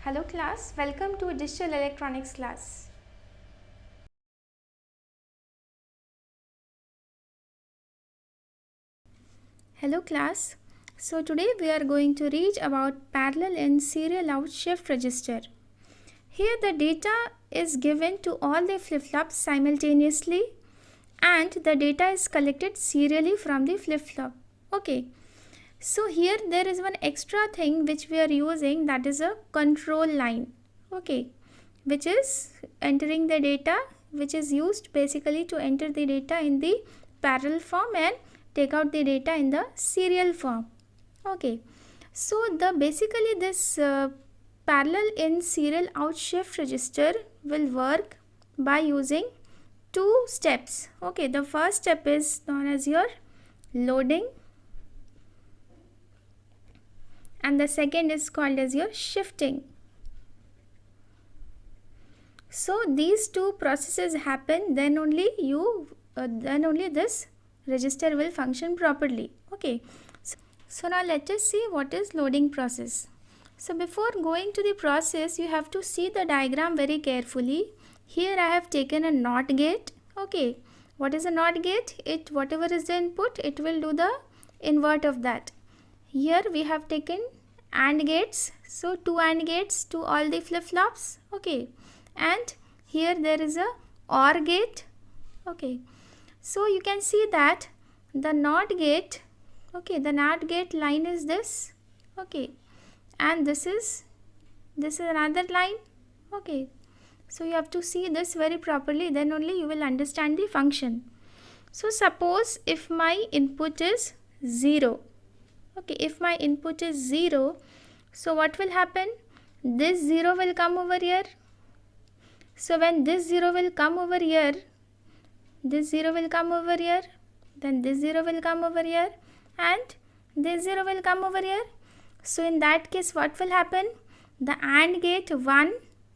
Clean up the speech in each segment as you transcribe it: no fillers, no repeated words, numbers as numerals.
Hello class, welcome to Digital Electronics class. Hello class, so today we are going to read about parallel in serial out shift register. Here the data is given to all the flip-flops simultaneously and the data is collected serially from the flip-flop. Okay. So here there is one extra thing which we are using, that is a control line, okay, which is entering the data, which is used basically to enter the data in the parallel form and take out the data in the serial form. Okay, so basically this parallel in serial out shift register will work by using two steps. Okay, the first step is known as your loading and the second is called as your shifting. So these two processes happen, then only this register will function properly. Okay, so now let us see what is loading process. So before going to the process, you have to see the diagram very carefully. Here I have taken a NOT gate. Okay, what is a NOT gate? Whatever is the input, it will do the invert of that. Here we have taken AND gates, so two AND gates to all the flip-flops. Okay, and here there is a OR gate. Okay, so you can see that the NOT gate, okay, the NOT gate line is this. Okay, and this is another line. Okay, so you have to see this very properly, then only you will understand the function. So suppose if my input is 0. Okay, if my input is 0, so what will happen? This 0 will come over here. So when this 0 will come over here, this 0 will come over here, then this 0 will come over here, and this 0 will come over here. So in that case, what will happen? The AND gate 1,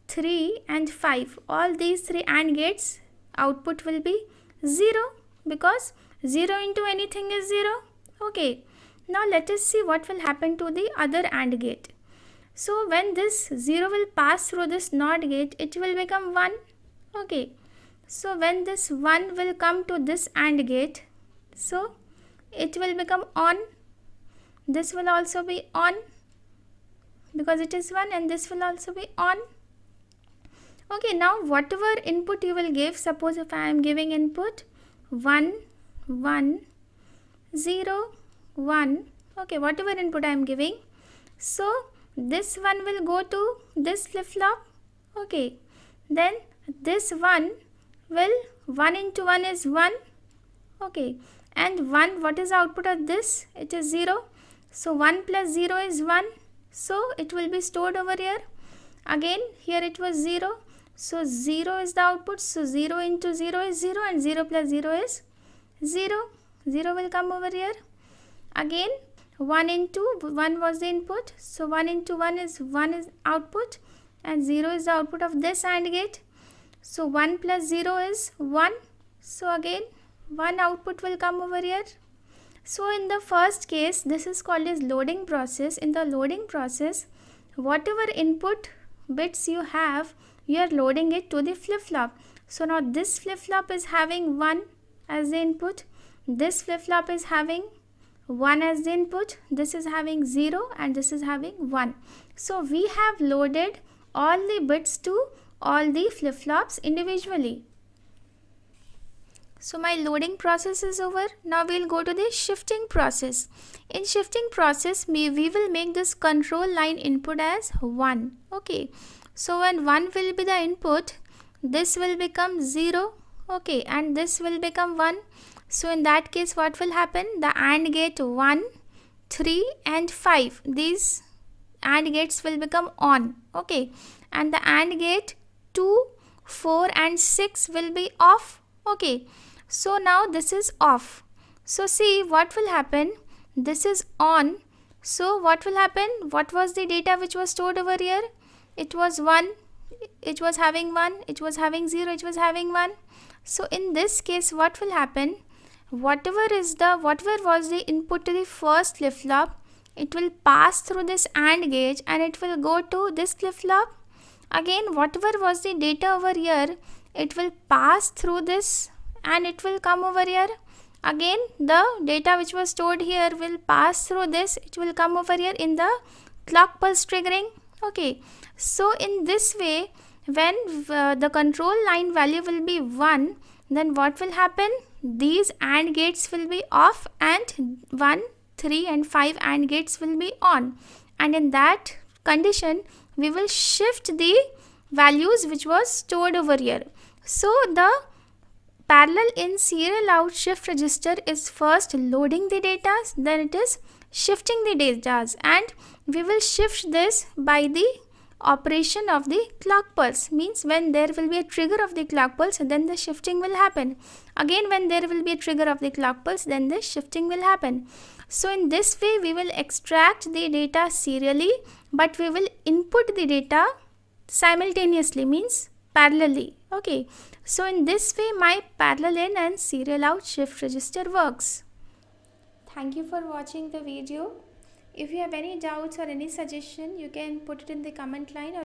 3 and 5, all these three AND gates output will be 0, because 0 into anything is 0. Okay. Now let us see what will happen to the other AND gate. So when this 0 will pass through this NOT gate, it will become 1. Okay. So when this 1 will come to this AND gate, so it will become on. This will also be on because it is 1, and this will also be on. Okay, now whatever input you will give, suppose if I am giving input 1, 1, 0, 1, okay, whatever input I am giving, so this one will go to this flip-flop. Okay, then this 1 will, 1 into 1 is 1. Okay, and 1, what is the output of this? It is 0. So 1 plus 0 is 1, so it will be stored over here. Again here it was 0, so 0 is the output, so 0 into 0 is 0, and 0 plus 0 is 0. 0 will come over here. Again 1 into 1 was the input, so 1 into 1 is output, and 0 is the output of this AND gate. So 1 plus 0 is 1, so again 1 output will come over here. So in the first case, this is called as loading process. In the loading process, whatever input bits you have, you are loading it to the flip-flop. So now this flip-flop is having 1 as the input, this flip-flop is having 1 as the input, this is having 0, and this is having 1. So we have loaded all the bits to all the flip-flops individually. So my loading process is over. Now we'll go to the shifting process. In shifting process, we will make this control line input as 1. Okay, so when 1 will be the input, this will become 0. Okay, and this will become 1. So in that case, what will happen? The AND gate 1, 3 and 5, these AND gates will become on. Okay, and the AND gate 2, 4 and 6 will be off. Okay, so now this is off. So see what will happen. This is on. So what will happen? What was the data which was stored over here? It was 1. It was having 1. It was having 0. It was having 1. So in this case, what will happen? Whatever was the input to the first flip-flop, it will pass through this AND gate and it will go to this flip-flop. Again, whatever was the data over here, it will pass through this and it will come over here. Again, the data which was stored here will pass through this, it will come over here in the clock pulse triggering. Okay, so in this way, when the control line value will be 1, then what will happen? These AND gates will be off and 1, 3 and 5 AND gates will be on, and in that condition we will shift the values which was stored over here. So the parallel in serial out shift register is first loading the data, then it is shifting the data, and we will shift this by the operation of the clock pulse. Means when there will be a trigger of the clock pulse, then the shifting will happen. Again, when there will be a trigger of the clock pulse, then the shifting will happen. So in this way we will extract the data serially, but we will input the data simultaneously, means parallelly. Okay, so in this way my parallel in and serial out shift register works. Thank you for watching the video. If you have any doubts or any suggestion, you can put it in the comment line, or